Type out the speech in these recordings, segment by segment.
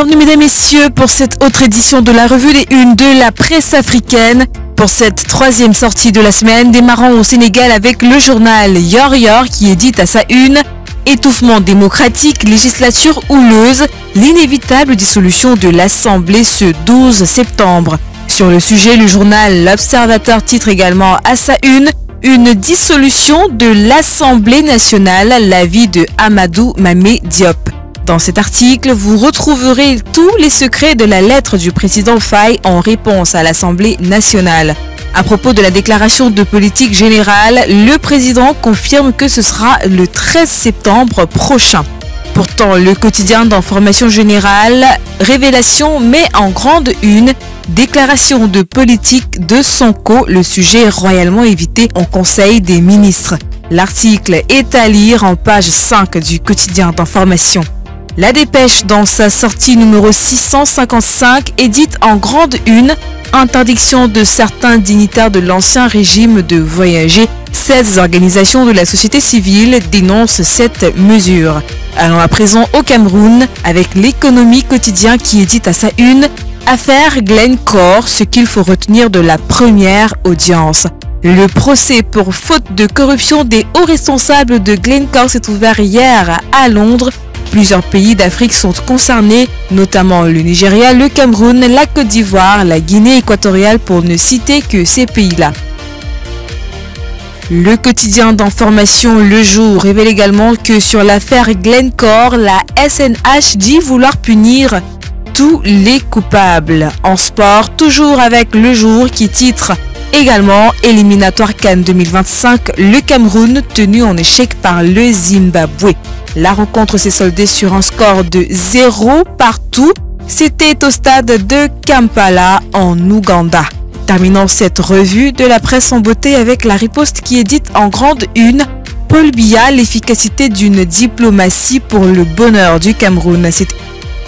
Bienvenue mesdames et messieurs pour cette autre édition de la revue des Unes de la presse africaine. Pour cette troisième sortie de la semaine, démarrant au Sénégal avec le journal Yor Yor qui édite à sa une « Étouffement démocratique, législature houleuse, l'inévitable dissolution de l'Assemblée ce 12 septembre ». Sur le sujet, le journal L'Observateur titre également à sa une dissolution de l'Assemblée nationale, l'avis de Amadou Mamé Diop. Dans cet article, vous retrouverez tous les secrets de la lettre du président Faye en réponse à l'Assemblée nationale. À propos de la déclaration de politique générale, le président confirme que ce sera le 13 septembre prochain. Pourtant, le quotidien d'information générale, Révélation met en grande une déclaration de politique de Sonko, le sujet royalement évité en Conseil des ministres. L'article est à lire en page 5 du quotidien d'information. La Dépêche, dans sa sortie numéro 655, édite en grande une « Interdiction de certains dignitaires de l'ancien régime de voyager ». 16 organisations de la société civile dénoncent cette mesure. Allons à présent au Cameroun avec l'Économie quotidien qui édite à sa une « Affaire Glencore, ce qu'il faut retenir de la première audience ». Le procès pour faute de corruption des hauts responsables de Glencore s'est ouvert hier à Londres. Plusieurs pays d'Afrique sont concernés, notamment le Nigeria, le Cameroun, la Côte d'Ivoire, la Guinée équatoriale pour ne citer que ces pays-là. Le quotidien d'information Le Jour révèle également que sur l'affaire Glencore, la SNH dit vouloir punir tous les coupables. En sport, toujours avec Le Jour qui titre également éliminatoire CAN 2025, le Cameroun tenu en échec par le Zimbabwe. La rencontre s'est soldée sur un score de 0 partout. C'était au stade de Kampala en Ouganda. Terminons cette revue de la presse en beauté avec la riposte qui édite en grande une « Paul Biya, l'efficacité d'une diplomatie pour le bonheur du Cameroun ».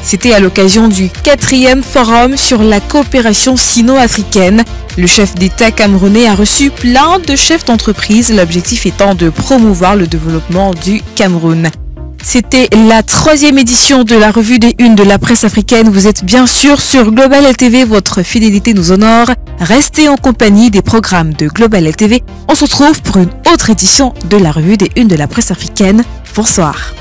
C'était à l'occasion du 4e forum sur la coopération sino-africaine. Le chef d'État camerounais a reçu plein de chefs d'entreprise, l'objectif étant de promouvoir le développement du Cameroun. C'était la 3e édition de la revue des Unes de la presse africaine. Vous êtes bien sûr sur Global LTV, votre fidélité nous honore. Restez en compagnie des programmes de Global LTV. On se retrouve pour une autre édition de la revue des Unes de la presse africaine. Bonsoir.